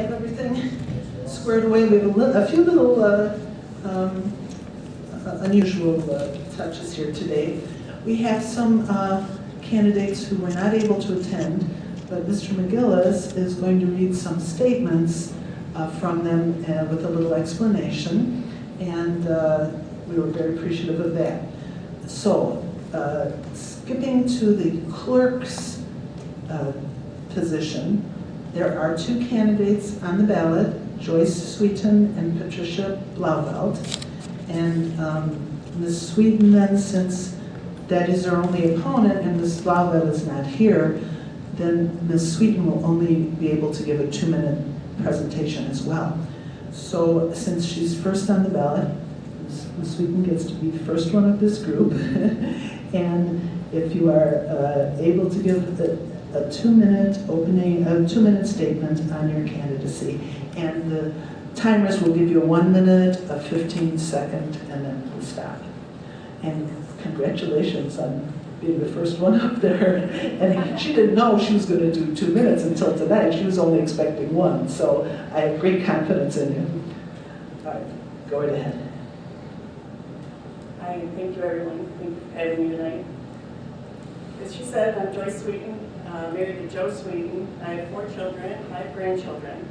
have everything squared away. We have a few little unusual touches here today. We have some candidates who were not able to attend, but Mr. McGillis is going to read some statements from them with a little explanation, and we were very appreciative of that. So, skipping to the clerk's position, there are two candidates on the ballot, Joyce Sweeten and Patricia Blauvelt. And Ms. Sweeten then, since that is her only opponent and Ms. Blauvelt is not here, then Ms. Sweeten will only be able to give a 2-minute presentation as well. So since she's first on the ballot, Ms. Sweeten gets to be the first one of this group. And if you are able to give a 2-minute statement on your candidacy, and the timers will give you a 1 minute, a 15-second, and then we'll stop. And congratulations on being the first one up there. And she didn't know she was going to do 2 minutes until tonight. She was only expecting 1. So I have great confidence in you. All right, go right ahead. Hi, thank you everyone. Thank you for having me tonight. As she said, I'm Joyce Sweeten, married to Joe Sweeten. I have 4 children, 5 grandchildren.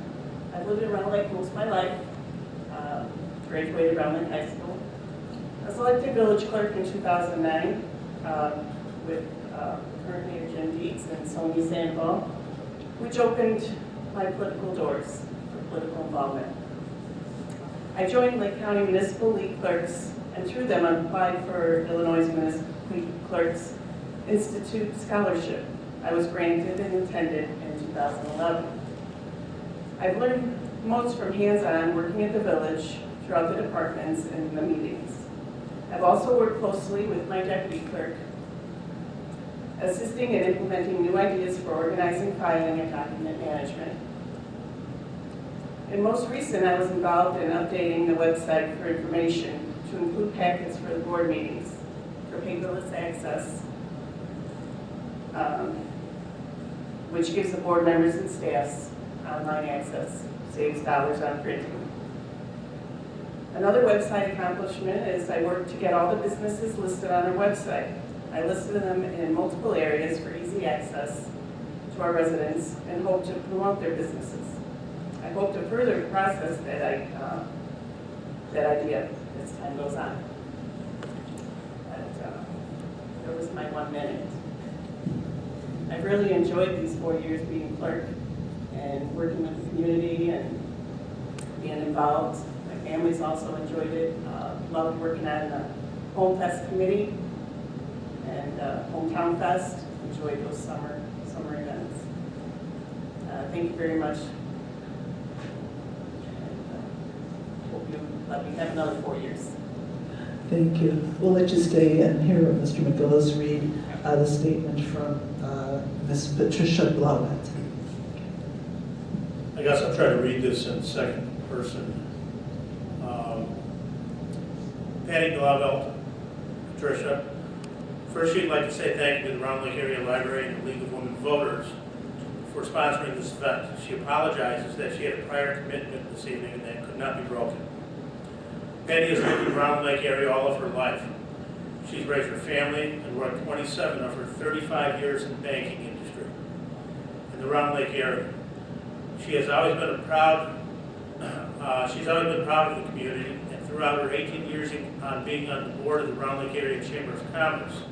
I've lived in Round Lake most of my life, graduated Round Lake High School. I was elected village clerk in 2009 with current mayor Jim Dietz and Sonia Sandoval, which opened my political doors for political involvement. I joined Lake County Municipal League Clerks, and through them I applied for Illinois Municipal League Clerks Institute Scholarship. I was granted and attended in 2011. I've learned most from hands-on working at the village, throughout the departments and the meetings. I've also worked closely with my deputy clerk, assisting and implementing new ideas for organizing, filing, and document management. And most recent, I was involved in updating the website for information to include packets for the board meetings, for paperless access, which gives the board members and staffs online access, saves dollars on printing. Another website accomplishment is I worked to get all the businesses listed on our website. I listed them in multiple areas for easy access to our residents and hope to promote their businesses. I hope to further process that idea as time goes on. But, that was my 1 minute. I've really enjoyed these 4 years being clerk and working with the community and being involved. My family's also enjoyed it. Loved working on the Home Fest committee and Hometown Fest. Enjoyed those summer events. Thank you very much. And, hope you let me have another 4 years. Thank you. We'll let you stay and hear Mr. McGillis read the statement from Ms. Patricia Blauvelt. I guess I'll try to read this in second person. Patty Blauvelt, Patricia. First, she'd like to say thank you to the Round Lake Area Library and the League of Women Voters for sponsoring this event. She apologizes that she had a prior commitment this evening and that could not be broken. Patty has lived in the Round Lake area all of her life. She's raised her family and worked 27 of her 35 years in the banking industry in the Round Lake area. She has always been proud of the community, and throughout her 18 years on being on the board of the Round Lake Area Chamber of Commerce,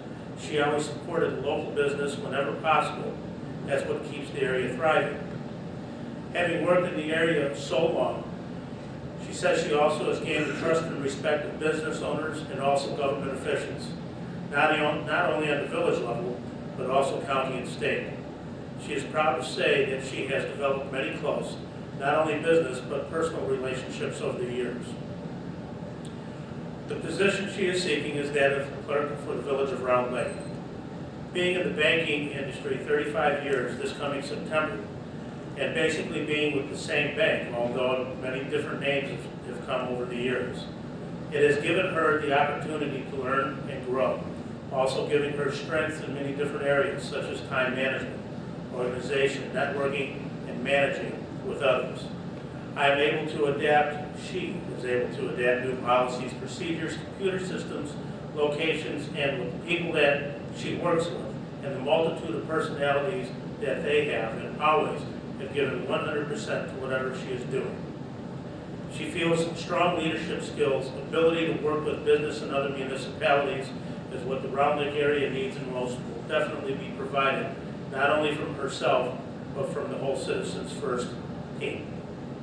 she always supported the local business whenever possible. That's what keeps the area thriving. Having worked in the area so long, she says she also has gained the trust and respect of business owners and also government officials, not only at the village level, but also county and state. She is proud to say that she has developed many close, not only business, but personal relationships over the years. The position she is seeking is that of clerk for the village of Round Lake. Being in the banking industry 35 years this coming September, and basically being with the same bank, although many different names have come over the years, it has given her the opportunity to learn and grow, also giving her strengths in many different areas, such as time management, organization, networking, and managing with others. I'm able to adapt, she is able to adapt new policies, procedures, computer systems, locations, and with the people that she works with, and the multitude of personalities that they have, and always have given 100% to whatever she is doing. She feels strong leadership skills, ability to work with business and other municipalities is what the Round Lake area needs and most will definitely be provided, not only from herself, but from the whole Citizens First team.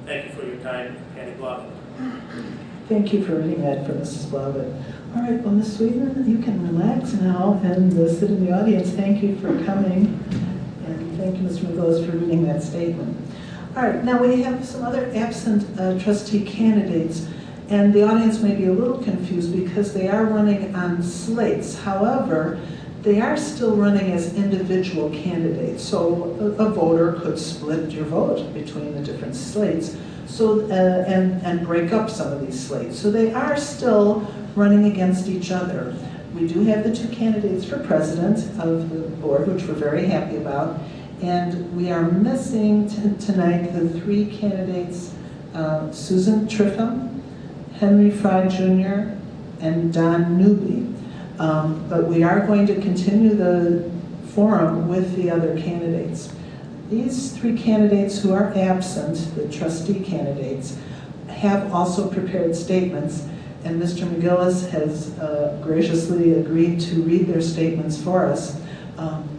Thank you for your time, Patty Blovitt. Thank you for reading that for Mrs. Blovitt. All right, well, Ms. Sweeten, you can relax now and sit in the audience. Thank you for coming, and thank you, Mr. McGillis, for reading that statement. All right, now we have some other absent trustee candidates, and the audience may be a little confused because they are running on slates. However, they are still running as individual candidates, so a voter could split your vote between the different slates, so and break up some of these slates. So they are still running against each other. We do have the two candidates for president of the board, which we're very happy about, and we are missing tonight the three candidates, Susan Triffum, Henry Fry Jr., and Don Newby. But we are going to continue the forum with the other candidates. These three candidates who are absent, the trustee candidates, have also prepared statements, and Mr. McGillis has graciously agreed to read their statements for us.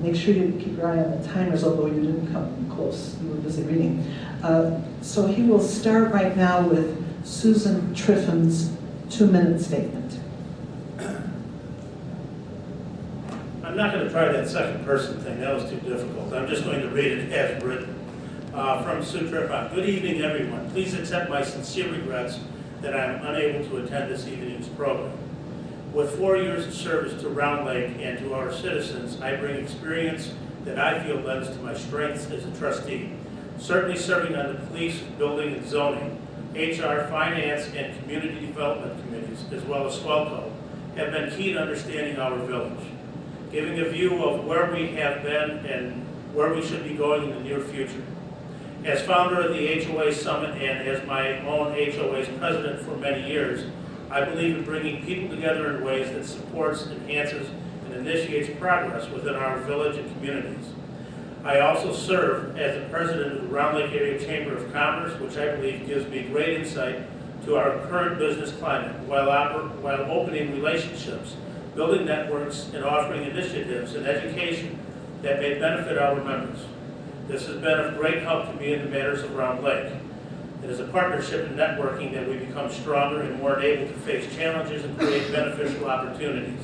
Make sure you keep your eye on the timers, although you didn't come close, you were busy reading. So he will start right now with Susan Triffum's 2-minute statement. I'm not going to try that second person thing, that was too difficult. I'm just going to read it as written. From Sue Triffum. Good evening, everyone. Please accept my sincere regrets that I am unable to attend this evening's program. With 4 years of service to Round Lake and to our citizens, I bring experience that I feel lends to my strengths as a trustee. Certainly serving on the police, building and zoning, HR, finance, and community development committees, as well as SWELCO, have been key to understanding our village. Giving a view of where we have been and where we should be going in the near future. As founder of the HOA Summit and as my own HOA's president for many years, I believe in bringing people together in ways that supports, enhances, and initiates progress within our village and communities. I also serve as the president of the Round Lake Area Chamber of Commerce, which I believe gives me great insight to our current business climate while opening relationships, building networks, and offering initiatives and education that may benefit our members. This has been of great help to me in the matters of Round Lake. It is a partnership and networking that we become stronger and more able to face challenges and create beneficial opportunities.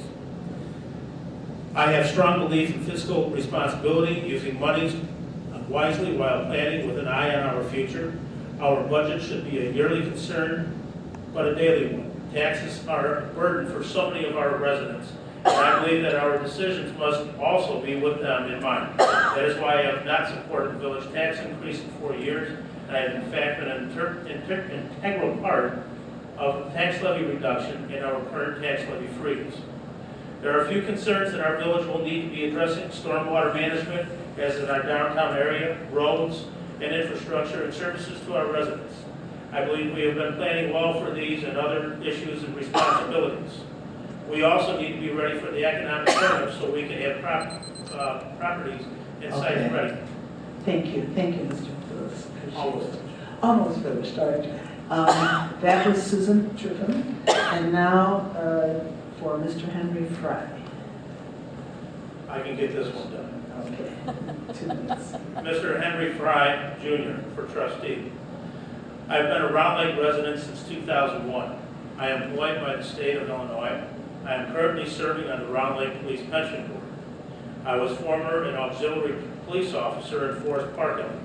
I have strong belief in fiscal responsibility, using monies wisely while planning with an eye on our future. Our budget should be a yearly concern, but a daily one. Taxes are a burden for so many of our residents, and I believe that our decisions must also be with them in mind. That is why I have not supported the village tax increase in 4 years, and I have in fact been an integral part of tax levy reduction in our current tax levy freeze. There are a few concerns that our village will need to be addressing: stormwater management, as in our downtown area, roads, and infrastructure and services to our residents. I believe we have been planning well for these and other issues and responsibilities. We also need to be ready for the economic turn so we can have properties and sites ready. Thank you, Mr. Phillips. Almost finished, all right. That was Susan Triffum, and now for Mr. Henry Fry. I can get this one done. Okay, 2 minutes. Mr. Henry Fry, Jr., for trustee. I've been a Round Lake resident since 2001. I am employed by the state of Illinois. I am currently serving on the Round Lake Police Pension Board. I was former an auxiliary police officer in Forest Park, Illinois.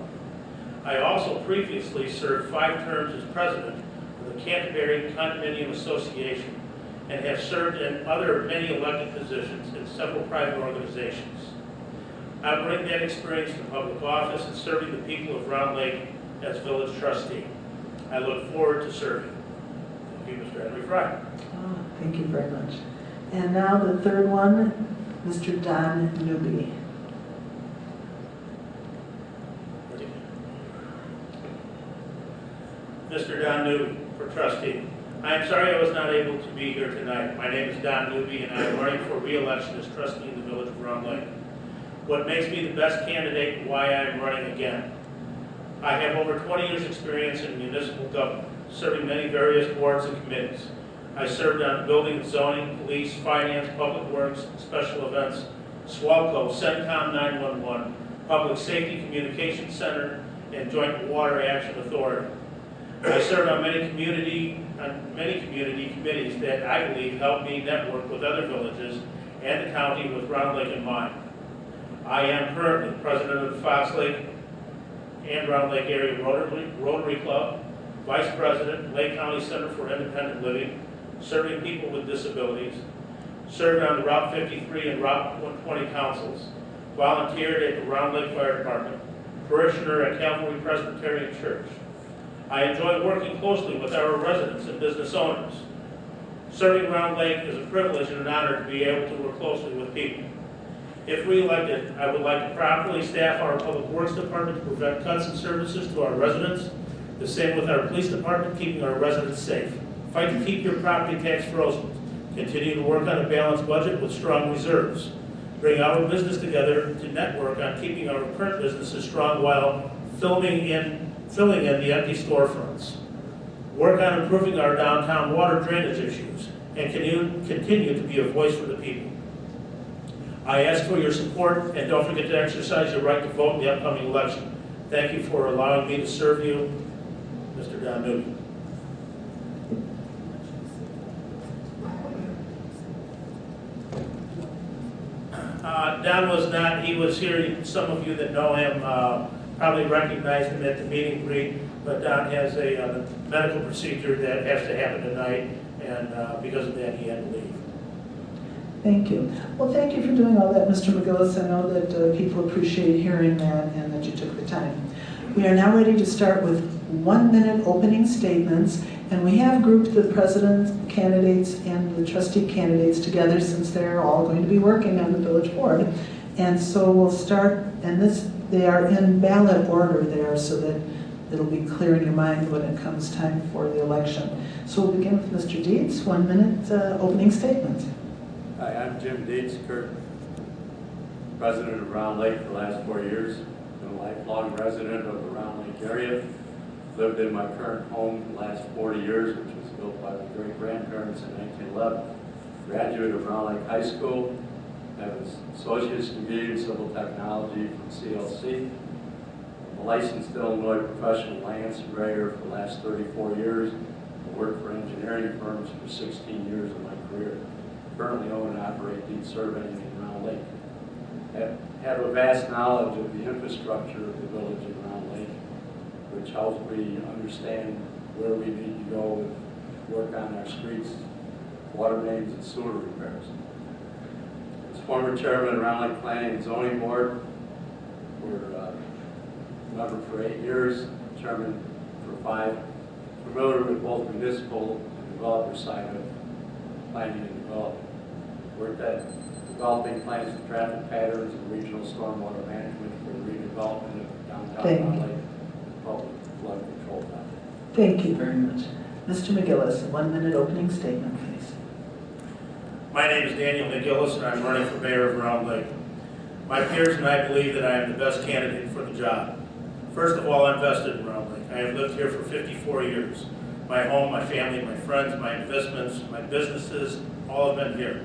I also previously served 5 terms as president of the Canterbury Condominium Association and have served in other many elected positions in several private organizations. I bring that experience to public office and serving the people of Round Lake as village trustee. I look forward to serving. Thank you, Mr. Henry Fry. Oh, thank you very much. And now the third one, Mr. Don Newby. Mr. Don Newby for trustee. I am sorry I was not able to be here tonight. My name is Don Newby and I am running for re-election as trustee in the village of Round Lake. What makes me the best candidate and why I am running again? I have over 20 years experience in municipal government, serving many various boards and committees. I served on building and zoning, police, finance, public works, special events, SWALCO, CENTCOM 911, Public Safety Communications Center, and Joint Water Action Authority. I served on many community committees that I believe helped me network with other villages and the county with Round Lake in mind. I am currently president of the Fox Lake and Round Lake Area Rotary Club, vice president, Lake County Center for Independent Living, serving people with disabilities, served on the Route 53 and Route 120 councils, volunteered at the Round Lake Fire Department, parishioner at Calvary Presbyterian Church. I enjoy working closely with our residents and business owners. Serving Round Lake is a privilege and an honor to be able to work closely with people. If re-elected, I would like to properly staff our Public Works Department to prevent cuts in services to our residents. The same with our Police Department, keeping our residents safe. Fight to keep your property tax frozen. Continue to work on a balanced budget with strong reserves. Bring our business together to network on keeping our current businesses strong while filling in the empty storefronts. Work on improving our downtown water drainage issues and continue to be a voice for the people. I ask for your support and don't forget to exercise your right to vote in the upcoming election. Thank you for allowing me to serve you, Mr. Don Newby. Don was not, he was here, some of you that know him probably recognized him at the meeting greet, but Don has a medical procedure that has to happen tonight, and because of that he had to leave. Thank you. Well, thank you for doing all that, Mr. McGillis. I know that people appreciate hearing that and that you took the time. We are now ready to start with 1-minute opening statements, and we have grouped the president candidates and the trustee candidates together since they're all going to be working on the village board. And so we'll start, and they are in ballot order there so that it'll be clear in your mind when it comes time for the election. So we'll begin with Mr. Dietz, 1-minute opening statement. Hi, I'm Jim Dietz, president of Round Lake for the last 4 years. Been a lifelong resident of the Round Lake area. Lived in my current home the last 40 years, which was built by my great-grandparents in 1911. Graduate of Round Lake High School. Have an associate's degree in civil technology from CLC. I'm a licensed Illinois professional land surveyor for the last 34 years. I worked for engineering firms for 16 years of my career. Currently own and operate deed surveying in Round Lake. Have a vast knowledge of the infrastructure of the village of Round Lake, which helps me understand where we need to go with work on our streets, water mains, and sewer repairs. As former chairman of Round Lake Planning and Zoning Board, we're member for 8 years, chairman for 5. Familiar with both municipal and developer side of planning and development. Worked at developing plans for traffic patterns and regional stormwater management for the redevelopment of downtown Round Lake and public flood control project. Thank you very much. Mr. McGillis, a 1-minute opening statement, please. My name is Daniel McGillis and I'm running for mayor of Round Lake. My peers and I believe that I am the best candidate for the job. First of all, I'm vested in Round Lake. I have lived here for 54 years. My home, my family, my friends, my investments, my businesses, all have been here.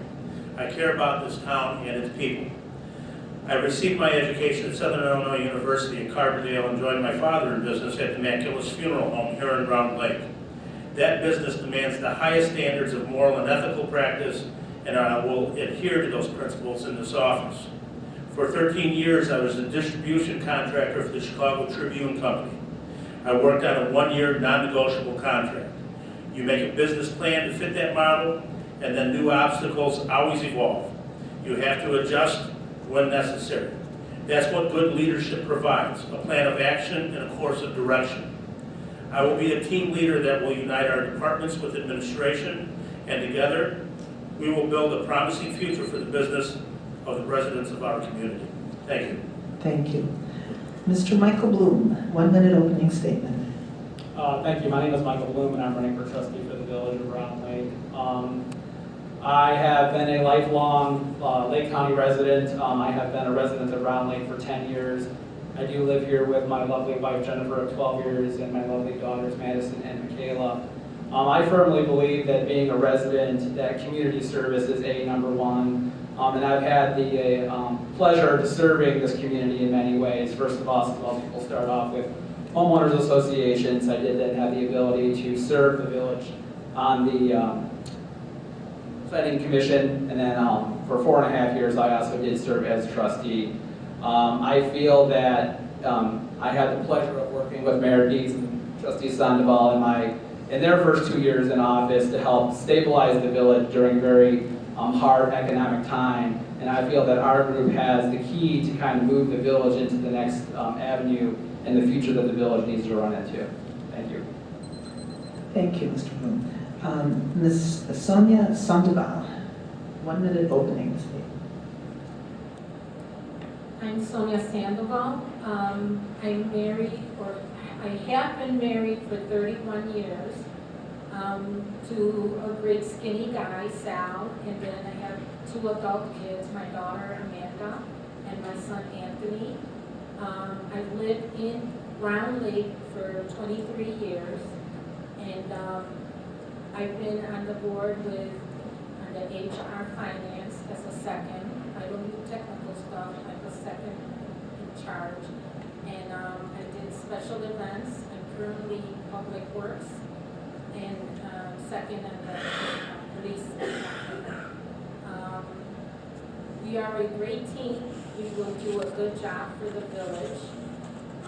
I care about this town and its people. I received my education at Southern Illinois University in Carbondale and joined my father in business at the Maculus Funeral Home here in Round Lake. That business demands the highest standards of moral and ethical practice, and I will adhere to those principles in this office. For 13 years, I was a distribution contractor for the Chicago Tribune Company. I worked on a 1-year non-negotiable contract. You make a business plan to fit that model, and then new obstacles always evolve. You have to adjust when necessary. That's what good leadership provides, a plan of action and a course of direction. I will be a team leader that will unite our departments with administration, and together we will build a promising future for the business of the residents of our community. Thank you. Thank you. Mr. Michael Bloom, 1-minute opening statement. Thank you. My name is Michael Bloom, and I'm running for trustee for the Village of Round Lake. I have been a lifelong Lake County resident. I have been a resident of Round Lake for 10 years. I do live here with my lovely wife Jennifer of 12 years and my lovely daughters Madison and Michaela. I firmly believe that being a resident, that community service is number one. And I've had the pleasure of serving this community in many ways. First of all, some people start off with homeowners associations. I did then have the ability to serve the village on the planning commission, and then for 4.5 years I also did serve as trustee. I feel that I had the pleasure of working with Mayor Deeds and Trustee Sandoval in their first 2 years in office to help stabilize the village during very hard economic time, and I feel that our group has the key to kind of move the village into the next avenue and the future that the village needs to run into. Thank you. Thank you, Mr. Bloom. Ms. Sonia Sandoval, 1 minute opening. I'm Sonia Sandoval. I'm married, or I have been married for 31 years to a great skinny guy, Sal, and then I have 2 adult kids, my daughter Amanda and my son Anthony. I've lived in Round Lake for 23 years, and I've been on the board with the HR Finance as a second. I don't do technical stuff, I'm the second in charge. And I did special events. I'm currently Public Works and second in the police department. We are a great team. We will do a good job for the village.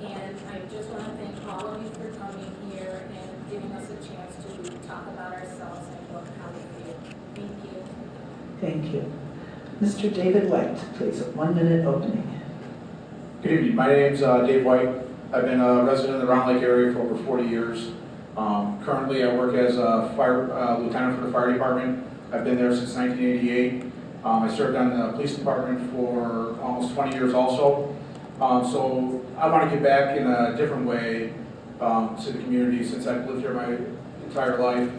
And I just want to thank all of you for coming here and giving us a chance to talk about ourselves and how we feel. Thank you. Thank you. Mr. David White, please, 1 minute opening. Good evening. My name's Dave White. I've been a resident of the Round Lake area for over 40 years. Currently, I work as a fire lieutenant for the fire department. I've been there since 1988. I served on the police department for almost 20 years also. So I want to give back in a different way to the community since I've lived here my entire life.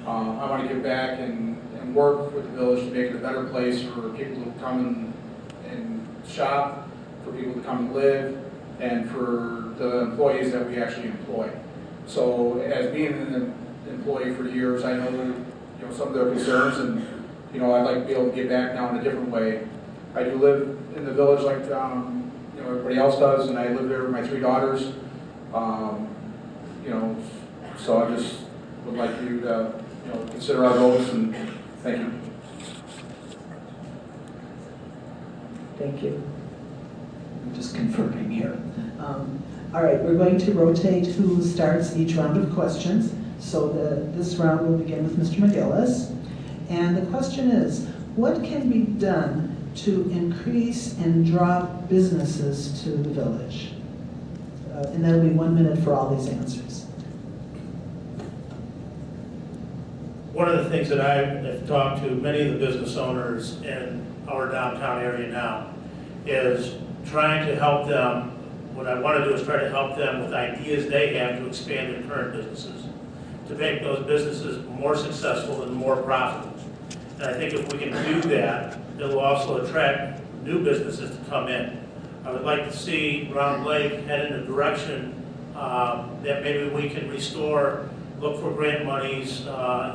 I want to give back and work with the village to make it a better place for people to come and shop, for people to come and live, and for the employees that we actually employ. So as being an employee for years, I know some of their concerns, and I'd like to be able to give back now in a different way. I do live in the village like everybody else does, and I live there with my 3 daughters. So I just would like you to consider our votes, and thank you. Thank you. I'm just confirming here. All right, we're going to rotate who starts each round of questions. So this round will begin with Mr. McGillis. And the question is, what can be done to increase and draw businesses to the village? And that'll be 1 minute for all these answers. One of the things that I have talked to many of the business owners in our downtown area now is trying to help them. What I want to do is try to help them with ideas they have to expand their current businesses, to make those businesses more successful and more profitable. And I think if we can do that, it will also attract new businesses to come in. I would like to see Round Lake head in a direction that maybe we can restore, look for grant monies,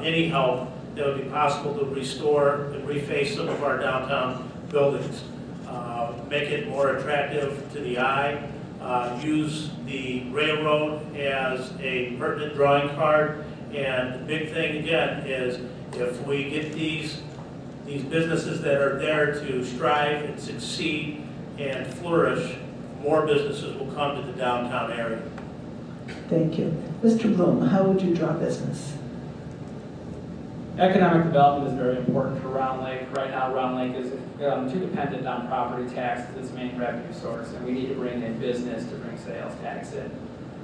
any help that would be possible to restore and reface some of our downtown buildings. Make it more attractive to the eye, use the railroad as a pertinent drawing card, and the big thing again is if we get these businesses that are there to strive and succeed and flourish, more businesses will come to the downtown area. Thank you. Mr. Bloom, how would you draw business? Economic development is very important for Round Lake. Right now, Round Lake is too dependent on property tax as its main revenue source, and we need to bring in business to bring sales tax in.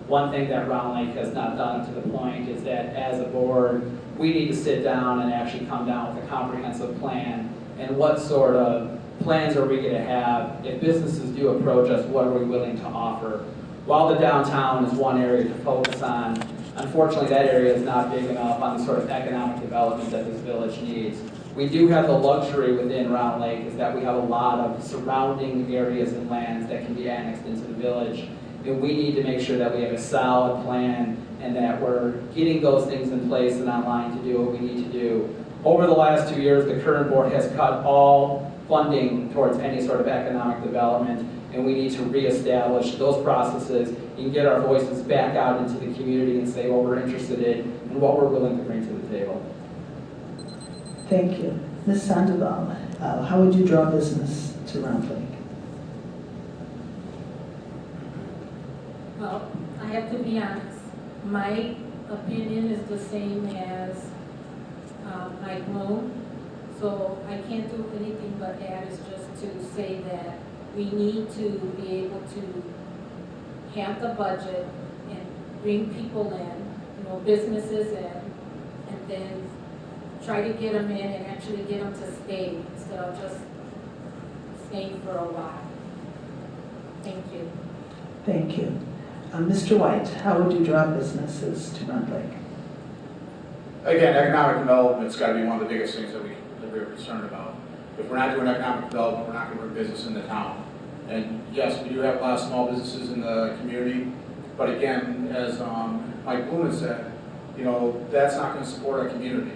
One thing that Round Lake has not done to the point is that as a board, we need to sit down and actually come down with a comprehensive plan. And what sort of plans are we going to have? If businesses do approach us, what are we willing to offer? while the downtown is one area to focus on, unfortunately that area is not big enough on the sort of economic development that this village needs. We do have the luxury within Round Lake is that we have a lot of surrounding areas and lands that can be annexed into the village. And we need to make sure that we have a solid plan and that we're getting those things in place and online to do what we need to do. Over the last 2 years, the current board has cut all funding towards any sort of economic development, and we need to reestablish those processes and get our voices back out into the community and say what we're interested in and what we're willing to bring to the table. Thank you. Ms. Sandoval, how would you draw business to Round Lake? Well, I have to be honest. My opinion is the same as Mike Bloom. So I can't do anything but add is just to say that we need to be able to have the budget and bring people in, businesses in, and then try to get them in and actually get them to stay instead of just staying for a while. Thank you. Thank you. Mr. White, how would you draw businesses to Round Lake? Again, economic development's got to be one of the biggest things that we're concerned about. If we're not doing economic development, we're not going to bring business into town. And yes, we do have a lot of small businesses in the community, but again, as Mike Bloom has said, that's not going to support our community.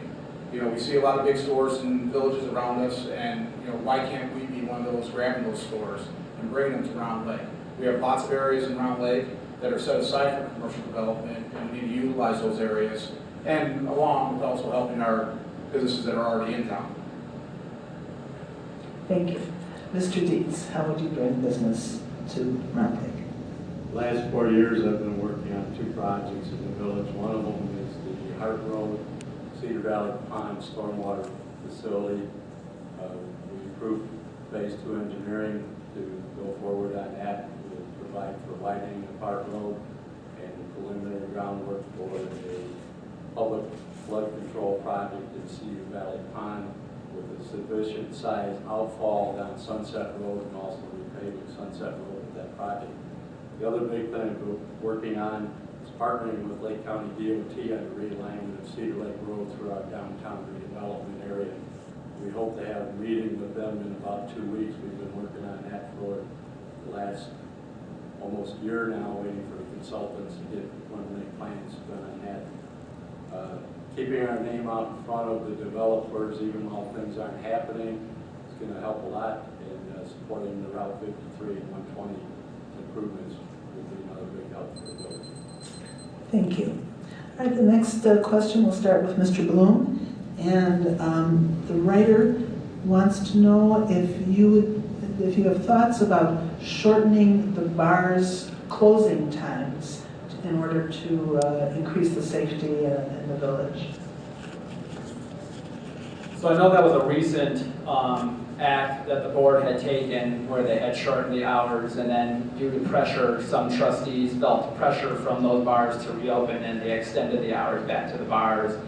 We see a lot of big stores in villages around us, and why can't we be one of those grabbing those stores and bringing them to Round Lake? We have lots of areas in Round Lake that are set aside for commercial development, and we need to utilize those areas, and along with also helping our businesses that are already in town. Thank you. Mr. Dietz, how would you bring business to Round Lake? Last 4 years, I've been working on 2 projects in the village. One of them is the Hart Road Cedar Valley Pond Stormwater Facility. We approved phase 2 engineering to go forward on that, to provide for widening the Park Road and preliminary groundwork for a public flood control project in Cedar Valley Pond with a sufficient size outfall down Sunset Road and also repaving Sunset Road with that project. The other big thing we're working on is partnering with Lake County DOT on the realignment of Cedar Lake Road through our downtown redevelopment area. We hope to have a meeting with them in about 2 weeks. We've been working on that for the last almost year now, waiting for the consultants to get preliminary plans done on that. Keeping our name out in front of the developers, even while things aren't happening, is going to help a lot in supporting the Route 53 and 120 improvements will be another big help for the village. Thank you. All right, the next question will start with Mr. Bloom. And the writer wants to know if you have thoughts about shortening the bar's closing times in order to increase the safety in the village. So I know that was a recent act that the board had taken where they had shortened the hours, and then due to pressure, some trustees felt pressure from those bars to reopen and they extended the hours back to the bars.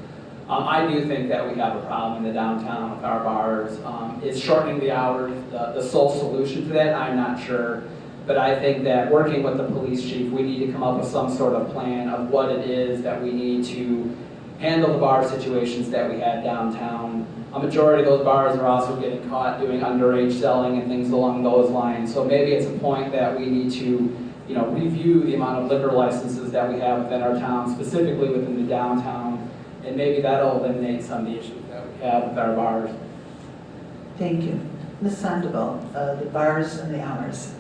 I do think that we have a problem in the downtown with our bars. Is shortening the hours the sole solution to that? I'm not sure. But I think that working with the police chief, we need to come up with some sort of plan of what it is that we need to handle the bar situations that we had downtown. A majority of those bars are also getting caught doing underage selling and things along those lines. So maybe it's a point that we need to, review the amount of liquor licenses that we have within our town, specifically within the downtown, and maybe that'll eliminate some of the issues that we have with our bars. Thank you. Ms. Sandoval, the bars and the hours.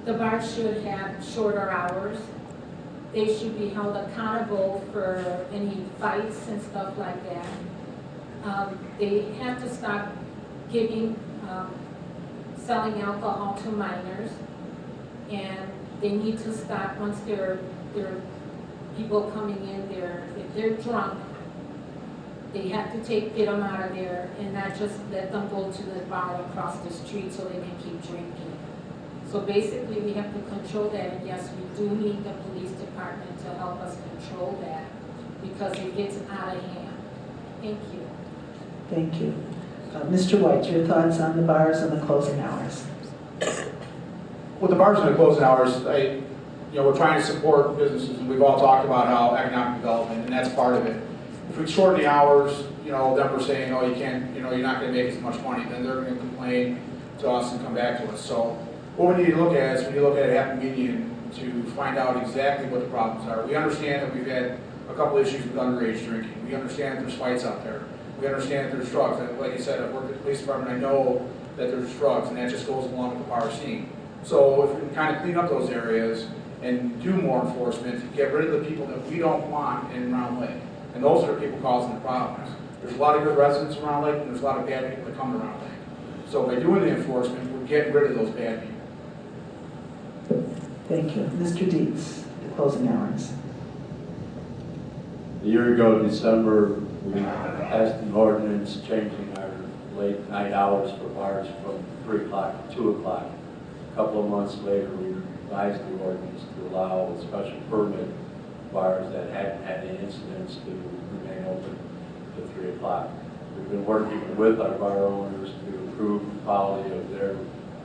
The bars should have shorter hours. They should be held accountable for any fights and stuff like that. They have to stop selling alcohol to minors, and they need to stop once there are people coming in there. If they're drunk, they have to get them out of there and not just let them go to the bar across the street so they can keep drinking. So basically, we have to control that, and yes, we do need the police department to help us control that because it gets out of hand. Thank you. Thank you. Mr. White, your thoughts on the bars and the closing hours? With the bars and the closing hours, we're trying to support businesses, and we've all talked about how economic development, and that's part of it. If we shorten the hours, then we're saying, oh, you can't, you're not gonna make as much money, then they're gonna complain to us and come back to us. So what we need to look at is we need to look at a happy median to find out exactly what the problems are. We understand that we've had a couple issues with underage drinking. We understand that there's fights out there. We understand that there's drugs. And like I said, I've worked at the police department, I know that there's drugs, and that just goes along with the bar scene. So if we can kind of clean up those areas and do more enforcement, get rid of the people that we don't want in Round Lake. And those are the people causing the problems. There's a lot of good residents around Lake, and there's a lot of bad people that come to Round Lake. So by doing the enforcement, we're getting rid of those bad people. Thank you. Mr. Dietz, the closing hours. A year ago, December, we passed an ordinance changing our late night hours for bars from 3 o'clock to 2 o'clock. A couple of months later, we revised the ordinance to allow special permit bars that hadn't had any incidents to remain open to 3 o'clock. We've been working with our bar owners to improve the quality of their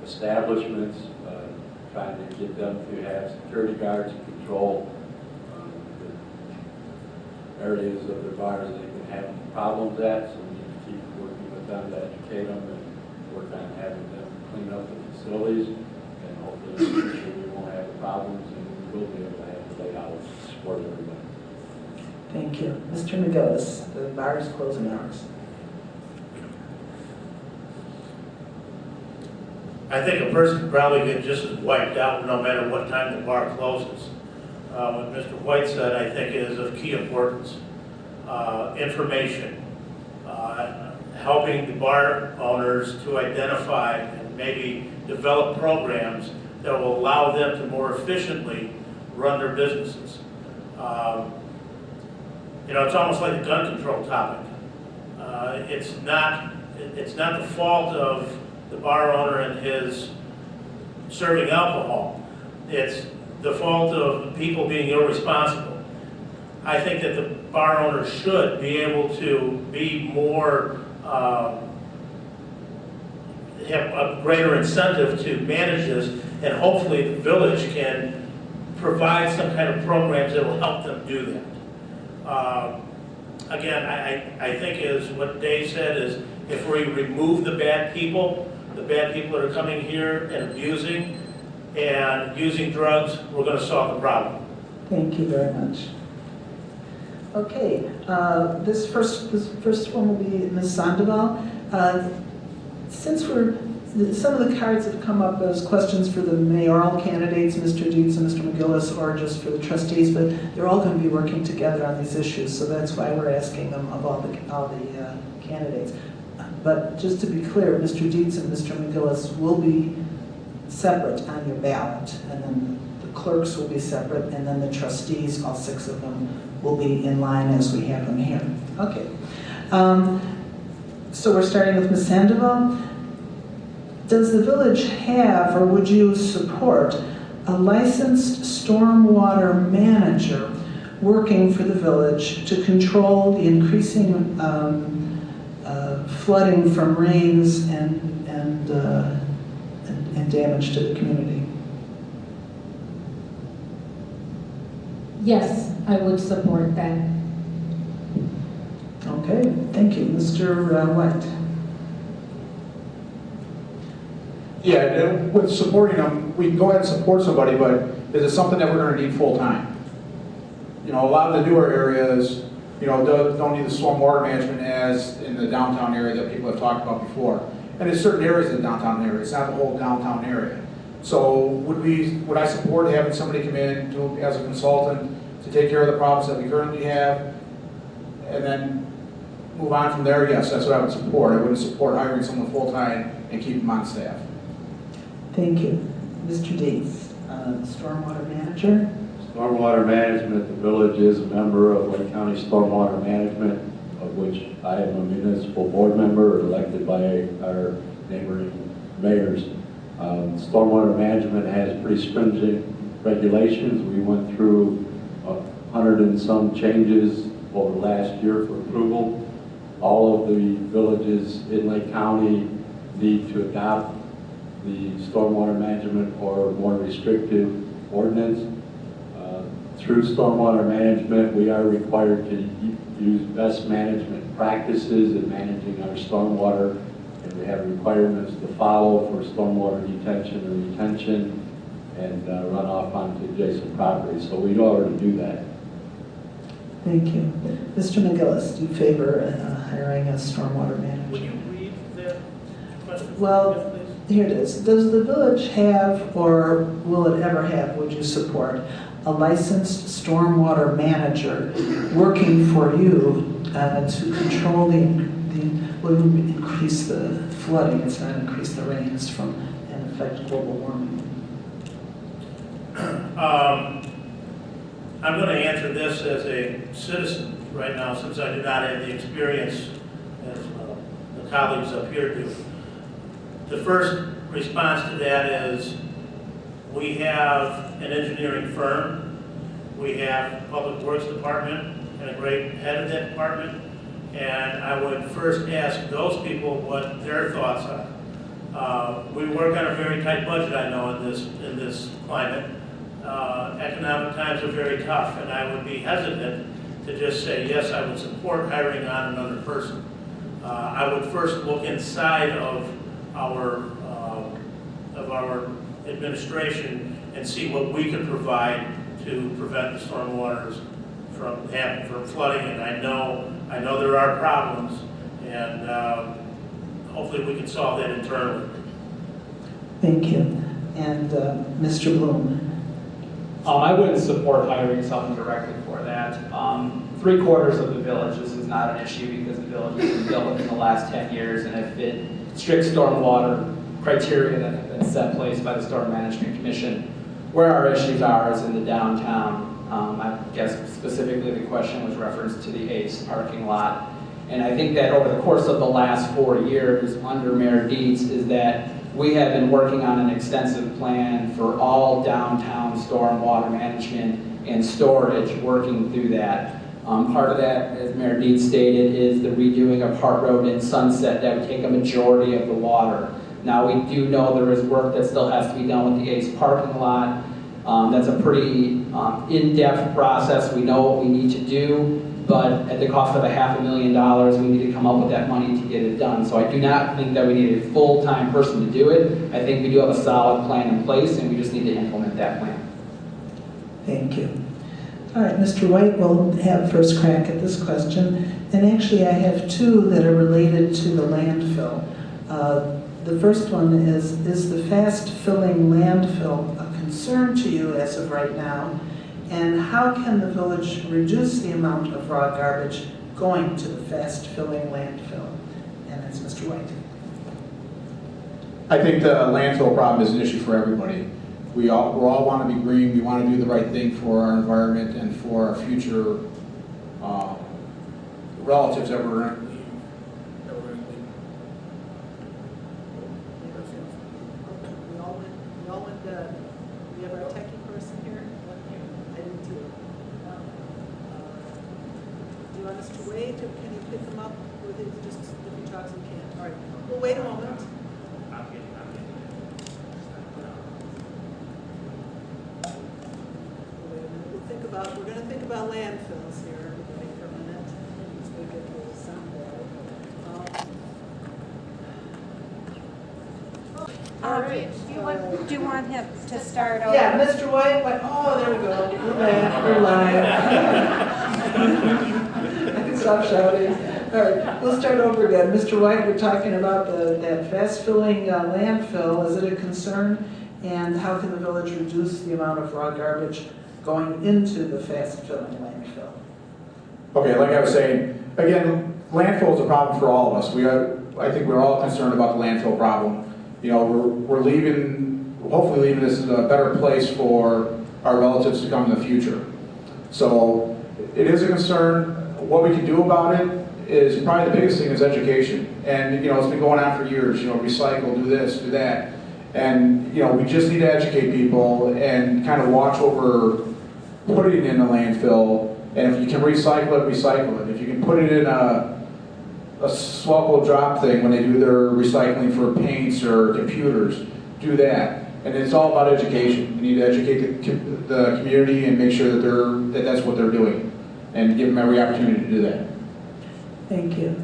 establishments, trying to get them to have security guards to control the areas of their bars they've been having problems at, so we need to keep working with them to educate them and work on having them clean up the facilities, and hopefully in the future we won't have the problems and we will be able to have the late hours to support everybody. Thank you. Mr. McGillis, the bars closing hours. I think a person probably get just as wiped out no matter what time the bar closes. What Mr. White said, I think, is of key importance. Information, helping the bar owners to identify and maybe develop programs that will allow them to more efficiently run their businesses. It's almost like a gun control topic. It's not the fault of the bar owner and his serving alcohol. It's the fault of people being irresponsible. I think that the bar owner should be able to be more, have a greater incentive to manage this, and hopefully the village can provide some kind of programs that will help them do that. Again, I think is what Dave said is if we remove the bad people that are coming here and abusing and using drugs, we're going to solve the problem. Thank you very much. Okay, this first one will be Ms. Sandoval. Since some of the cards have come up as questions for the mayoral candidates, Mr. Dietz and Mr. McGillis, or just for the trustees, but they're all going to be working together on these issues, so that's why we're asking them of all the candidates. But just to be clear, Mr. Dietz and Mr. McGillis will be separate on your ballot, and then the clerks will be separate, and then the trustees, all 6 of them, will be in line as we have them here. Okay. So we're starting with Ms. Sandoval. Does the village have, or would you support, a licensed stormwater manager working for the village to control the increasing flooding from rains and damage to the community? Yes, I would support that. Okay, thank you. Mr. White. Yeah, with supporting them, we can go ahead and support somebody, but is it something that we're going to need full time? A lot of the newer areas, don't need the stormwater management as in the downtown area that people have talked about before. And there's certain areas of the downtown area, it's not the whole downtown area. So would I support having somebody come in as a consultant to take care of the problems that we currently have and then move on from there? Yes, that's what I would support. I wouldn't support hiring someone full time and keep them on staff. Thank you. Mr. Dietz, stormwater manager. Stormwater management, the village is a member of Lake County Stormwater Management, of which I am a municipal board member elected by our neighboring mayors. Stormwater management has pretty stringent regulations. We went through 100 and some changes over last year for approval. all of the villages in Lake County need to adopt the stormwater management or more restrictive ordinance. Through stormwater management, we are required to use best management practices in managing our stormwater, and we have requirements to follow for stormwater detention and retention and runoff onto adjacent properties. So we already do that. Thank you. Mr. McGillis, do you favor hiring a stormwater manager? Would you read the question? Well, here it is. Does the village have, or will it ever have, would you support, a licensed stormwater manager working for you to control will increase the flooding, it's not increase the rains from, and affect global warming? I'm going to answer this as a citizen right now, since I do not have the experience as the colleagues up here do. The first response to that is we have an engineering firm, we have a public works department and a great head of that department, and I would first ask those people what their thoughts are. We work on a very tight budget, I know, in this climate. Economic times are very tough, and I would be hesitant to just say, yes, I would support hiring on another person. I would first look inside of our administration and see what we can provide to prevent the stormwaters from flooding. And I know there are problems, and hopefully we can solve that internally. Thank you. And Mr. Bloom? I wouldn't support hiring someone directly for that. 3/4 of the village, this is not an issue because the village has been built within the last 10 years and have fit strict stormwater criteria that have been set in place by the Storm Management Commission. Where our issues are is in the downtown. I guess specifically the question was referenced to the ACE parking lot. And I think that over the course of the last 4 years under Mayor Dietz is that we have been working on an extensive plan for all downtown stormwater management and storage, working through that. Part of that, as Mayor Dietz stated, is the redoing of Hart Road and Sunset that would take a majority of the water. Now, we do know there is work that still has to be done with the ACE parking lot. That's a pretty in-depth process. We know what we need to do, but at the cost of $500,000, we need to come up with that money to get it done. So I do not think that we need a full-time person to do it. I think we do have a solid plan in place, and we just need to implement that plan. Thank you. All right, Mr. White will have first crack at this question. And actually, I have two that are related to the landfill. The first one is the fast-filling landfill a concern to you as of right now? And how can the village reduce the amount of raw garbage going to the fast-filling landfill? And that's Mr. White. I think the landfill problem is an issue for everybody. We all want to be green. We want to do the right thing for our environment and for our future relatives that we're in. We have our techie person here. I do too. Do you want us to wait, or can you pick them up, or is it just if he talks we can't? All right, we'll wait a moment. We're going to think about landfills here, everybody, for a minute. As we get to the sound All right. Do you want him to start over? Yeah, Mr. White, oh, there we go. We're back, we're live. I can stop shouting. All right, we'll start over again. Mr. White, we're talking about that fast-filling landfill. Is it a concern? And how can the village reduce the amount of raw garbage going into the fast-filling landfill? Okay, like I was saying, again, landfill is a problem for all of us. I think we're all concerned about the landfill problem. You know, we're hopefully leaving this as a better place for our relatives to come in the future. So it is a concern. What we can do about it is probably the biggest thing is education. And, you know, it's been going on for years, you know, recycle, do this, do that. And, you know, we just need to educate people and kind of watch what we're putting in the landfill. And if you can recycle it, recycle it. If you can put it in a a Swalco drop thing when they do their recycling for paints or computers. Do that. And it's all about education. You need to educate the community and make sure that that's what they're doing, and give them every opportunity to do that. Thank you.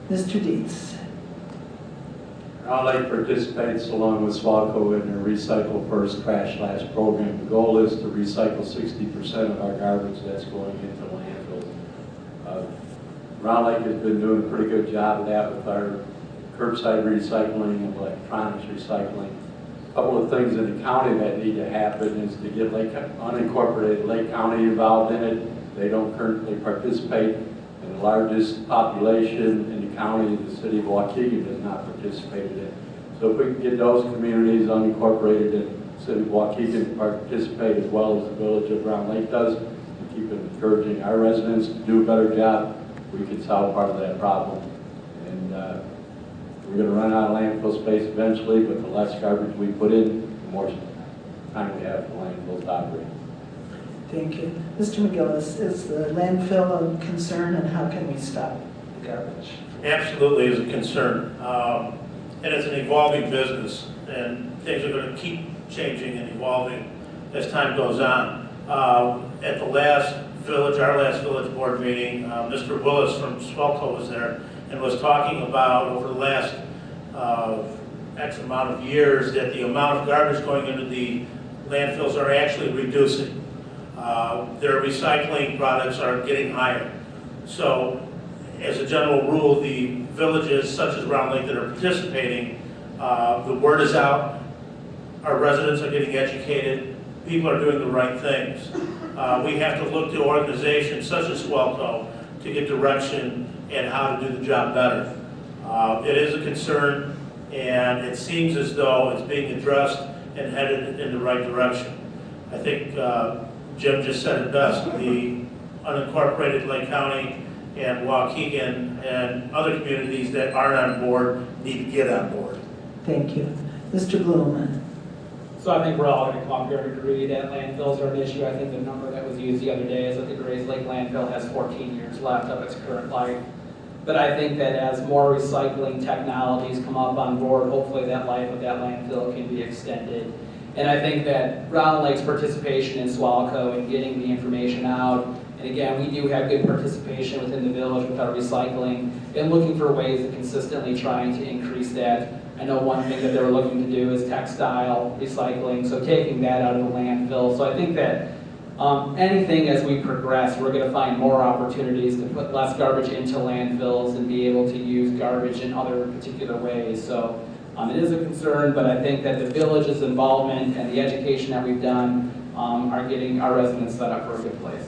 Mr. Dietz. Round Lake participates along with Swalco in their Recycle First, Trash Last program. The goal is to recycle 60% of our garbage that's going into landfills. Round Lake has been doing a pretty good job of that with our curbside recycling and electronics recycling. A couple of things in the county that need to happen is to get unincorporated Lake County involved in it. They don't currently participate, and the largest population in the county, the city of Waukegan, does not participate in it. So if we can get those communities unincorporated in the city of Waukegan to participate as well as the village of Round Lake does, and keep encouraging our residents to do a better job, we can solve part of that problem. And we're going to run out of landfill space eventually, but the less garbage we put in, the more time we have for landfills to operate. Thank you. Mr. McGillis, is the landfill a concern, and how can we stop the garbage? Absolutely is a concern. And it's an evolving business, and things are going to keep changing and evolving as time goes on. At the last our last village board meeting, Mr. Willis from Swalco was there and was talking about over the last X amount of years that the amount of garbage going into the landfills are actually reducing. Their recycling products are getting higher. So as a general rule, the villages such as Round Lake that are participating, the word is out, our residents are getting educated, people are doing the right things. We have to look to organizations such as Swalco to get direction and how to do the job better. It is a concern, and it seems as though it's being addressed and headed in the right direction. I think Jim just said it best. The unincorporated Lake County and Waukegan and other communities that aren't on board need to get on board. Thank you. Mr. Bloom. So I think we're all going to come up here and agree that landfills are an issue. I think the number that was used the other day is that the Grays Lake landfill has 14 years left of its current life. But I think that as more recycling technologies come up on board, hopefully that life of that landfill can be extended. And I think that Round Lake's participation in Swalco and getting the information out, and again, we do have good participation within the village with our recycling and looking for ways of consistently trying to increase that. I know one thing that they're looking to do is textile recycling, so taking that out of the landfill. So I think that anything as we progress, we're going to find more opportunities to put less garbage into landfills and be able to use garbage in other particular ways. So it is a concern, but I think that the village's involvement and the education that we've done are getting our residents set up for a good place.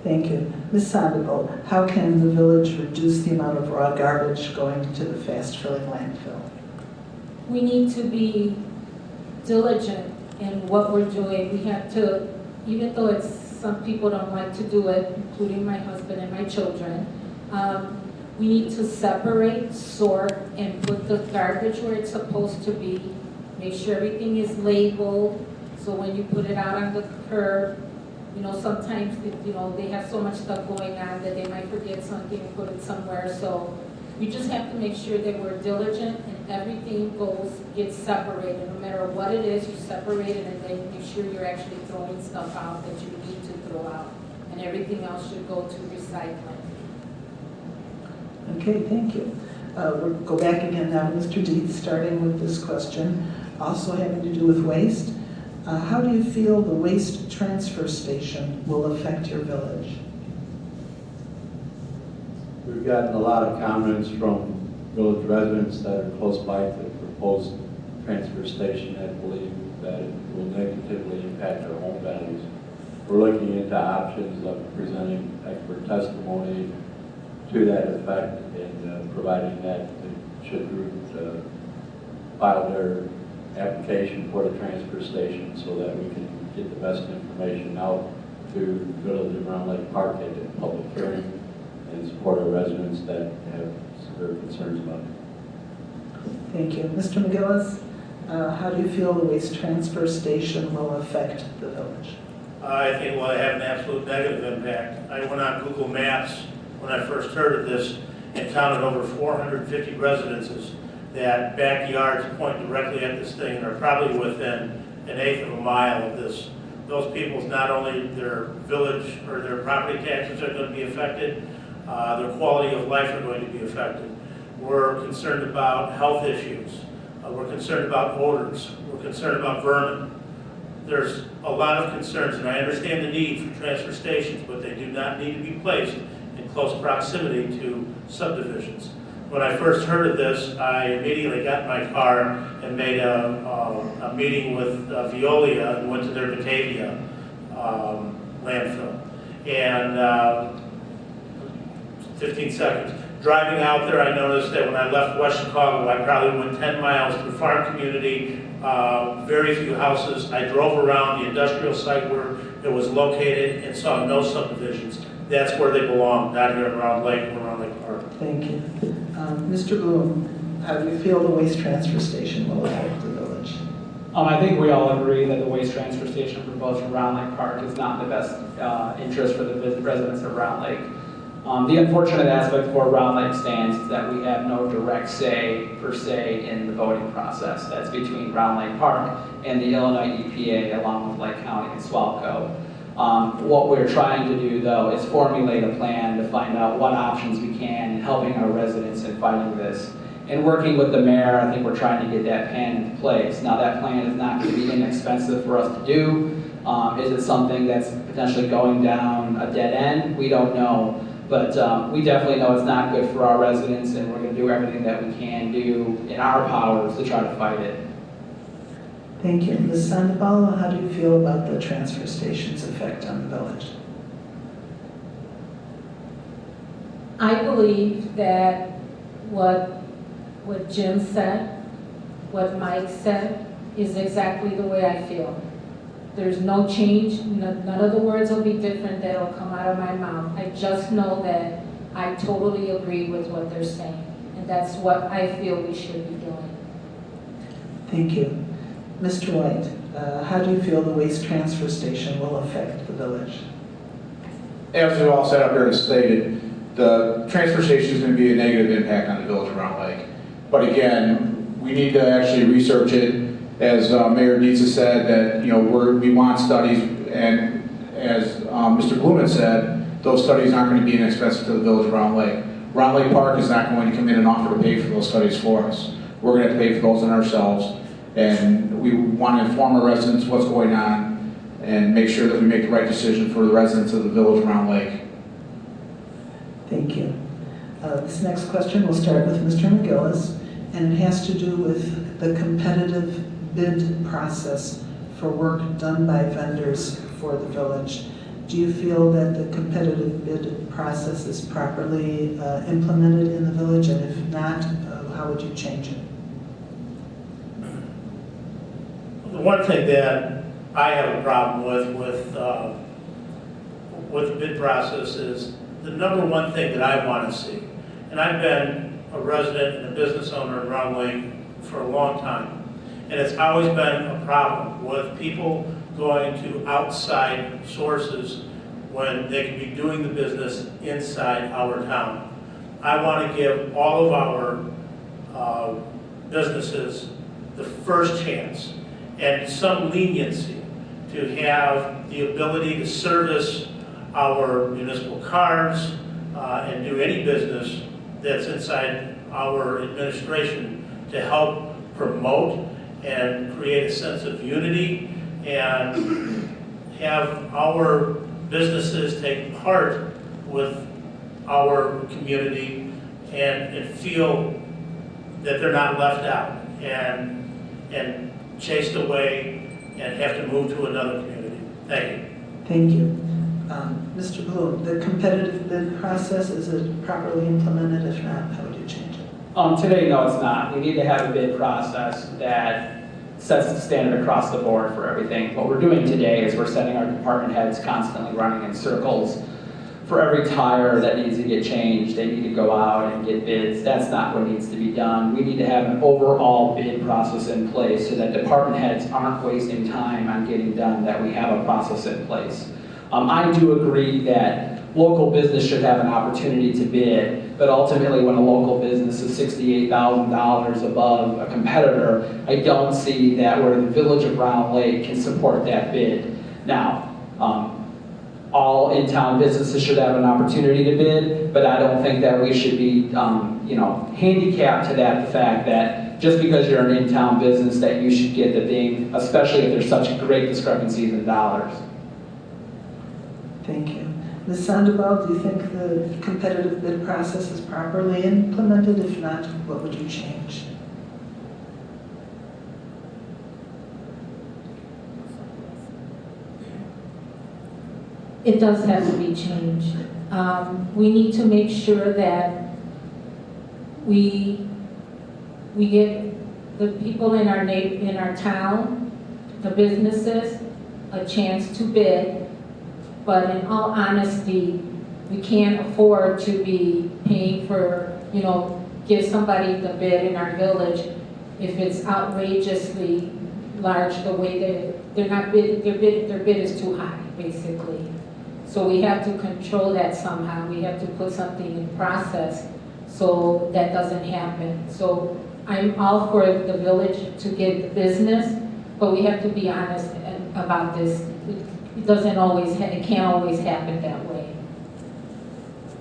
Thank you. Ms. Sandoval, how can the village reduce the amount of raw garbage going to the fast-filling landfill? We need to be diligent in what we're doing. We have to, even though some people don't like to do it, including my husband and my children, we need to separate, sort, and put the garbage where it's supposed to be. Make sure everything is labeled, so when you put it out on the curb, sometimes, they have so much stuff going on that they might forget something and put it somewhere. So we just have to make sure that we're diligent and everything gets separated. No matter what it is, you separate it and then make sure you're actually throwing stuff out that you need to throw out. And everything else should go to recycling. Okay, thank you. We'll go back again now to Mr. Dietz, starting with this question, also having to do with waste. How do you feel the waste transfer station will affect your village? We've gotten a lot of comments from village residents that are close by to the proposed transfer station that believe that it will negatively impact our home values. We're looking into options of presenting expert testimony to that effect and providing that should group file their application for the transfer station so that we can get the best information out to the village of Round Lake Park at the public hearing and support our residents that have severe concerns about it. Thank you. Mr. McGillis, how do you feel the waste transfer station will affect the village? I think it will have an absolute negative impact. I went on Google Maps when I first heard of this, and counted over 450 residences that backyards point directly at this thing and are probably within an eighth of a mile of this. Those people's, not only their village or their property taxes are going to be affected, their quality of life are going to be affected. We're concerned about health issues. We're concerned about odors. We're concerned about vermin. There's a lot of concerns, and I understand the need for transfer stations, but they do not need to be placed in close proximity to subdivisions. When I first heard of this, I immediately got in my car and made a meeting with Veolia and went to their Batavia landfill. And 15 seconds. Driving out there, I noticed that when I left West Chicago, I probably went 10 miles through farm community, very few houses. I drove around the industrial site where it was located and saw no subdivisions. That's where they belong, not here around Lake or around Lake Park. Thank you. Mr. Bloom, how do you feel the waste transfer station will affect the village? I think we all agree that the waste transfer station proposed for Round Lake Park is not in the best interest for the residents of Round Lake. The unfortunate aspect for Round Lake stands is that we have no direct say, per se, in the voting process. That's between Round Lake Park and the Illinois EPA, along with Lake County and Swalco. What we're trying to do, though, is formulate a plan to find out what options we can in helping our residents in fighting this. And working with the mayor, I think we're trying to get that plan into place. Now, that plan is not going to be inexpensive for us to do. Is it something that's potentially going down a dead end? We don't know. But we definitely know it's not good for our residents, and we're going to do everything that we can do in our powers to try to fight it. Thank you. Ms. Sandoval, how do you feel about the transfer station's effect on the village? I believe that what Jim said, what Mike said, is exactly the way I feel. There's no change, none of the words will be different that'll come out of my mouth. I just know that I totally agree with what they're saying, and that's what I feel we should be doing. Thank you. Mr. White, how do you feel the waste transfer station will affect the village? As we all set up here and stated, the transfer station is going to be a negative impact on the village of Round Lake. But again, we need to actually research it. As Mayor Dietz has said, that we want studies, and as Mr. Bloom had said, those studies aren't going to be inexpensive to the village of Round Lake. Round Lake Park is not going to come in and offer to pay for those studies for us. We're going to have to pay for those in ourselves, and we want to inform our residents what's going on and make sure that we make the right decision for the residents of the village of Round Lake. Thank you. This next question will start with Mr. McGillis, and it has to do with the competitive bid process for work done by vendors for the village. Do you feel that the competitive bid process is properly implemented in the village? And if not, how would you change it? The one thing that I have a problem with the bid process is the number one thing that I want to see. And I've been a resident and a business owner in Round Lake for a long time. And it's always been a problem with people going to outside sources when they can be doing the business inside our town. I want to give all of our businesses the first chance and some leniency to have the ability to service our municipal cards and do any business that's inside our administration to help promote and create a sense of unity and have our businesses take part with our community and feel that they're not left out and chased away and have to move to another community. Thank you. Thank you. Mr. Bloom, the competitive bid process, is it properly implemented? If not, how would you change it? Today, no, it's not. We need to have a bid process that sets the standard across the board for everything. What we're doing today is we're setting our department heads constantly running in circles. For every tire that needs to get changed, they need to go out and get bids. That's not what needs to be done. We need to have an overall bid process in place so that department heads aren't wasting time on getting done, that we have a process in place. I do agree that local business should have an opportunity to bid, but ultimately when a local business is $68,000 above a competitor, I don't see that where the Village of Round Lake can support that bid. Now, all in-town businesses should have an opportunity to bid, but I don't think that we should be, handicapped to that, the fact that just because you're an in-town business that you should get the ding, especially if there's such great discrepancies in dollars. Thank you. Ms. Sandoval, do you think the competitive bid process is properly implemented? If not, what would you change? It does have to be changed. We need to make sure that we get the people in our town, the businesses, a chance to bid. But in all honesty, we can't afford to be paying for, give somebody the bid in our village if it's outrageously large the way their bid is too high, basically. So we have to control that somehow. We have to put something in process so that doesn't happen. So I'm all for the village to get the business, but we have to be honest about this. It doesn't always, it can't always happen that way.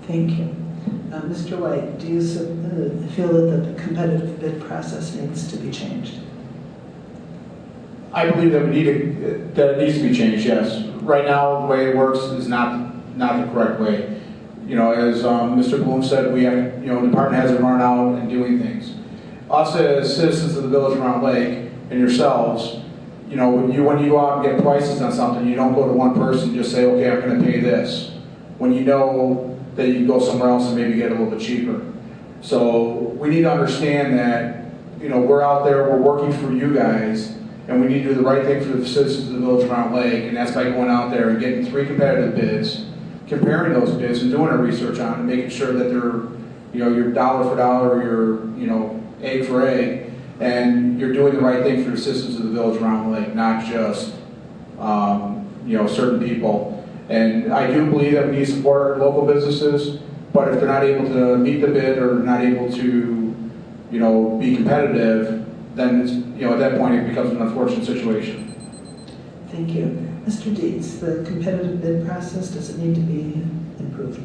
Thank you. Mr. White, do you feel that the competitive bid process needs to be changed? I believe that that it needs to be changed, yes. Right now, the way it works is not the correct way. As Mr. Bloom said, we have, the department heads are running out and doing things. Us as citizens of the Village of Round Lake and yourselves, when you go out and get prices on something, you don't go to one person and just say, okay, I'm going to pay this. When you know that you can go somewhere else and maybe get a little bit cheaper. So we need to understand that, we're out there, we're working for you guys, and we need to do the right thing for the citizens of the Village of Round Lake, and that's by going out there and getting 3 competitive bids, comparing those bids and doing our research on it, and making sure that they're, your dollar for dollar, your egg for egg, and you're doing the right thing for the citizens of the Village of Round Lake, not just, certain people. And I do believe that we need to support our local businesses, but if they're not able to meet the bid or not able to, be competitive, then it's, at that point it becomes an unfortunate situation. Thank you. Mr. Dietz, the competitive bid process, does it need to be improved?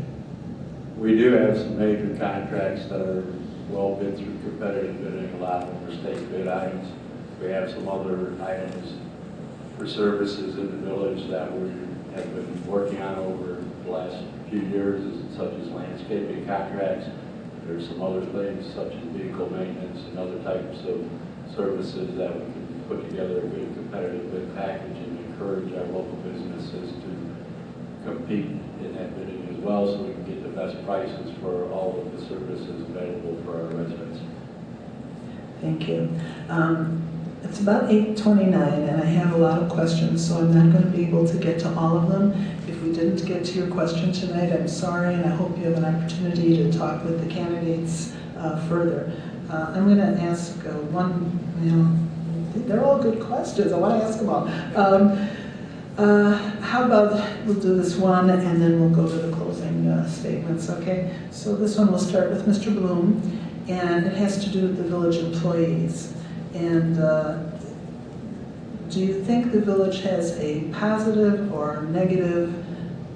We do have some major contracts that are well bid through competitive bidding. A lot of them are state bid items. We have some other items for services in the village that we have been working on over the last few years, such as landscaping contracts. There's some other things such as vehicle maintenance and other types of services that we can put together a good competitive bid package and encourage our local businesses to compete in that bidding as well, so we can get the best prices for all of the services available for our residents. Thank you. It's about 8:29 and I have a lot of questions, so I'm not going to be able to get to all of them. If we didn't get to your question tonight, I'm sorry, and I hope you have an opportunity to talk with the candidates further. I'm going to ask one, they're all good questions. I want to ask them all. How about we'll do this one and then we'll go to the closing statements, okay? So this one will start with Mr. Bloom, and it has to do with the village employees. And do you think the village has a positive or negative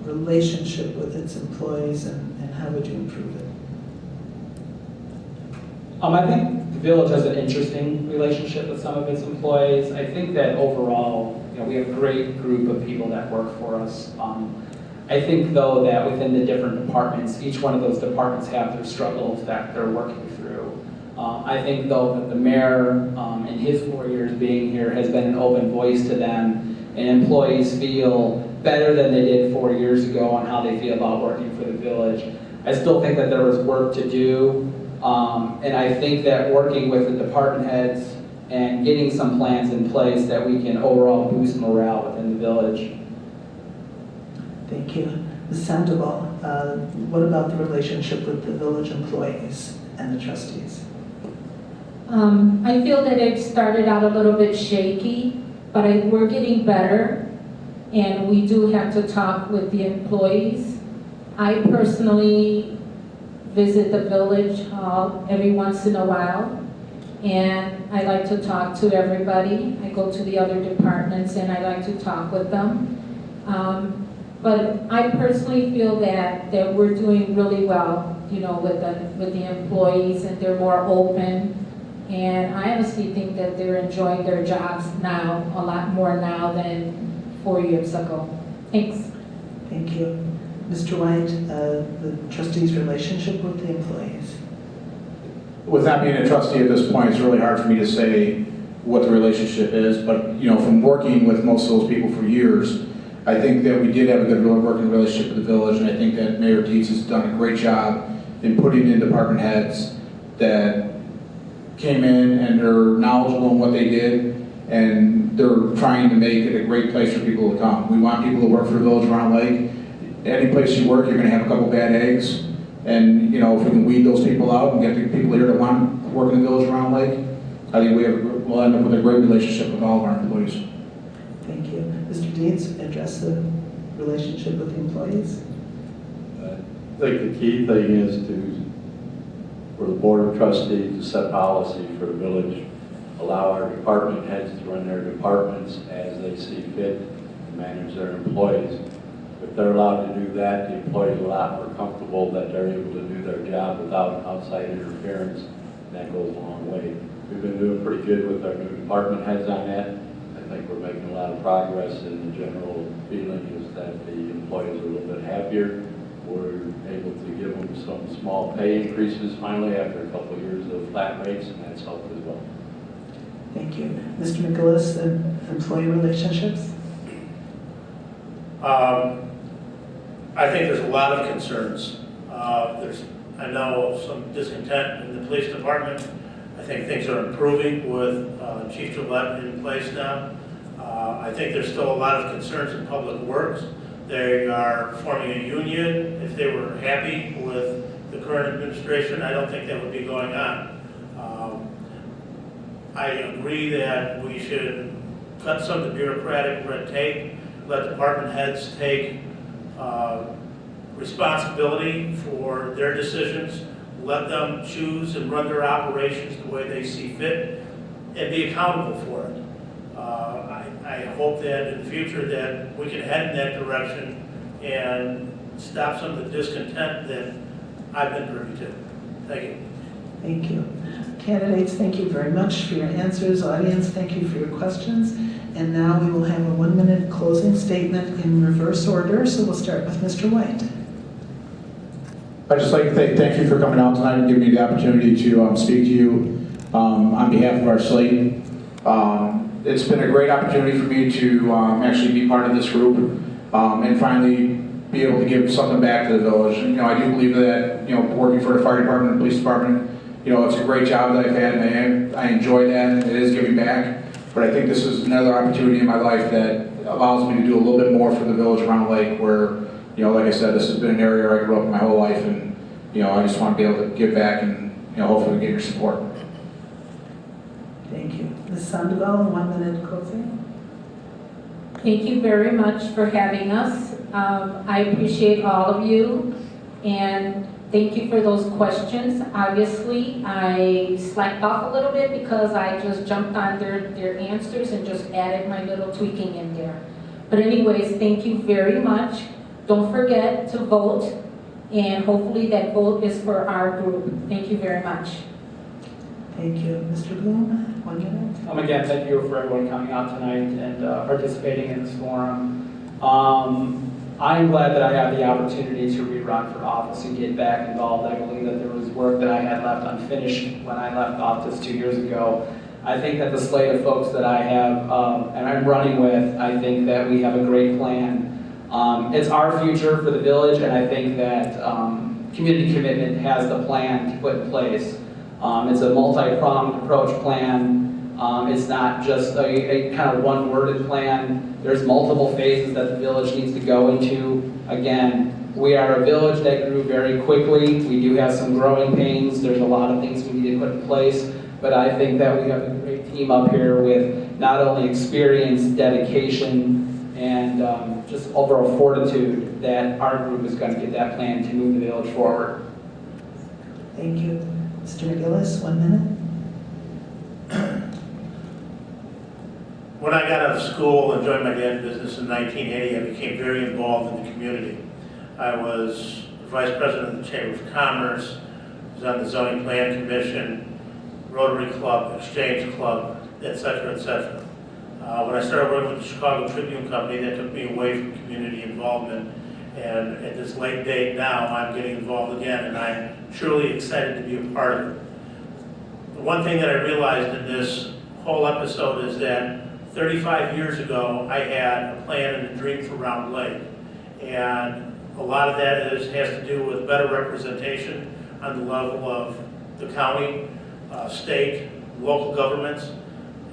relationship with its employees, and how would you improve it? I think the village has an interesting relationship with some of its employees. I think that overall, we have a great group of people that work for us. I think, though, that within the different departments, each one of those departments have their struggles that they're working through. I think, though, that the mayor, in his 4 years being here, has been an open voice to them, and employees feel better than they did 4 years ago on how they feel about working for the village. I still think that there was work to do, and I think that working with the department heads and getting some plans in place that we can overall boost morale within the village. Thank you. Ms. Sandoval, what about the relationship with the village employees and the trustees? I feel that it started out a little bit shaky, but we're getting better, and we do have to talk with the employees. I personally visit the village hall every once in a while, and I like to talk to everybody. I go to the other departments and I like to talk with them. But I personally feel that we're doing really well, you know, with the employees, and they're more open. And I honestly think that they're enjoying their jobs now, a lot more now than 4 years ago. Thanks. Thank you. Mr. White, the trustee's relationship with the employees. With not being a trustee at this point, it's really hard for me to say what the relationship is, but, you know, from working with most of those people for years, I think that we did have a good working relationship with the village, and I think that Mayor Dietz has done a great job in putting in department heads that came in and they're knowledgeable in what they did, and they're trying to make it a great place for people to come. We want people to work for the village of Round Lake. Any place you work, you're going to have a couple bad eggs, and you know, if we can weed those people out and get the people here that want to work in the village of Round Lake, I think we'll end up with a great relationship with all of our employees. Thank you. Mr. Dietz, address the relationship with the employees. I think the key thing is for the Board of Trustees to set policy for the village, allow our department heads to run their departments as they see fit, and manage their employees. If they're allowed to do that, the employees are a lot more comfortable that they're able to do their job without outside interference, and that goes a long way. We've been doing pretty good with our new department heads on that. I think we're making a lot of progress, and the general feeling is that the employees are a little bit happier. We're able to give them some small pay increases finally after a couple of years of flat rates, and that's helped as well. Thank you. Mr. McGillis, employee relationships? I think there's a lot of concerns. I know some discontent in the police department. I think things are improving with Chief Gillette in place now. I think there's still a lot of concerns in public works. They are forming a union. If they were happy with the current administration, I don't think that would be going on. I agree that we should cut some of the bureaucratic red tape, let department heads take responsibility for their decisions, let them choose and run their operations the way they see fit, and be accountable for it. I hope that in the future that we can head in that direction and stop some of the discontent that I've been privy to. Thank you. Thank you. Candidates, thank you very much for your answers. Audience, thank you for your questions. And now we will have a 1-minute closing statement in reverse order. So we'll start with Mr. White. I'd just like to thank you for coming out tonight and giving me the opportunity to speak to you on behalf of our slate. It's been a great opportunity for me to actually be part of this group and finally be able to give something back to the village. You know, I do believe that, you know, working for the fire department and police department, you know, it's a great job that I've had, and I enjoy that, and it is giving back. But I think this is another opportunity in my life that allows me to do a little bit more for the village around Lake, where, you know, like I said, this has been an area where I grew up my whole life, and, you know, I just want to be able to give back and, you know, hopefully get your support. Thank you. Ms. Sandoval, 1-minute closing. Thank you very much for having us. I appreciate all of you, and thank you for those questions. Obviously, I slacked off a little bit because I just jumped on their answers and just added my little tweaking in there. But anyways, thank you very much. Don't forget to vote, and hopefully that vote is for our group. Thank you very much. Thank you. Mr. Bloom, 1 minute. Again, thank you for everyone coming out tonight and participating in this forum. I am glad that I have the opportunity to rerun for office and get back involved. I believe that there was work that I had left unfinished when I left office 2 years ago. I think that the slate of folks that I have and I'm running with, I think that we have a great plan. It's our future for the village, and I think that community commitment has the plan to put in place. It's a multi-pronged approach plan. It's not just a kind of one-worded plan. There's multiple phases that the village needs to go into. Again, we are a village that grew very quickly. We do have some growing pains. There's a lot of things we need to put in place. But I think that we have a great team up here with not only experience, dedication, and just overall fortitude that our group is going to get that plan to move the village forward. Thank you. Mr. McGillis, 1 minute. When I got out of school and joined my dad's business in 1980, I became very involved in the community. I was vice president of the Chamber of Commerce, was on the Zoning Plan Commission, Rotary Club, Exchange Club, et cetera, et cetera. When I started working with the Chicago Tribune Company, that took me away from community involvement. And at this late date now, I'm getting involved again, and I'm truly excited to be a part of it. The one thing that I realized in this whole episode is that 35 years ago, I had a plan and a dream for Round Lake. And a lot of that has to do with better representation on the level of the county, state, local governments.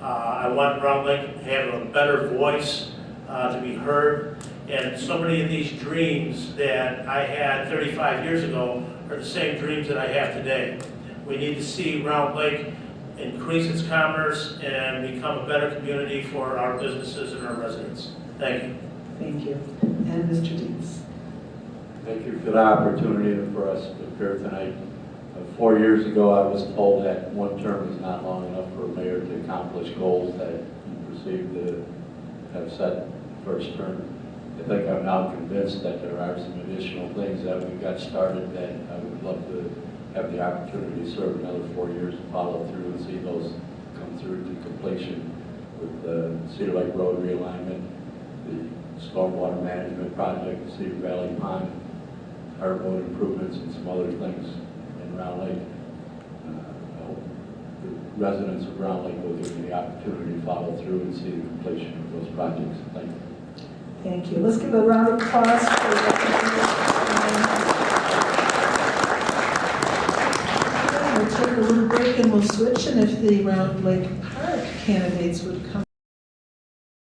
I want Round Lake to have a better voice, to be heard. And so many of these dreams that I had 35 years ago are the same dreams that I have today. We need to see Round Lake increase its commerce and become a better community for our businesses and our residents. Thank you. Thank you. And Mr. Deeds. Thank you for the opportunity for us to appear tonight. 4 years ago, I was told that one term is not long enough for a mayor to accomplish goals that he perceived to have set first term. I think I'm now convinced that there are some additional things that we've got started that I would love to have the opportunity to serve another 4 years and follow through and see those come through to completion with the Cedar Lake Road realignment, the stormwater management project, Cedar Valley Pond, our road improvements, and some other things in Round Lake. I hope the residents of Round Lake will give me the opportunity to follow through and see the completion of those projects. Thank you. Thank you. Let's give a round of applause for We'll take a little break and we'll switch, and if the Round Lake Park candidates would come.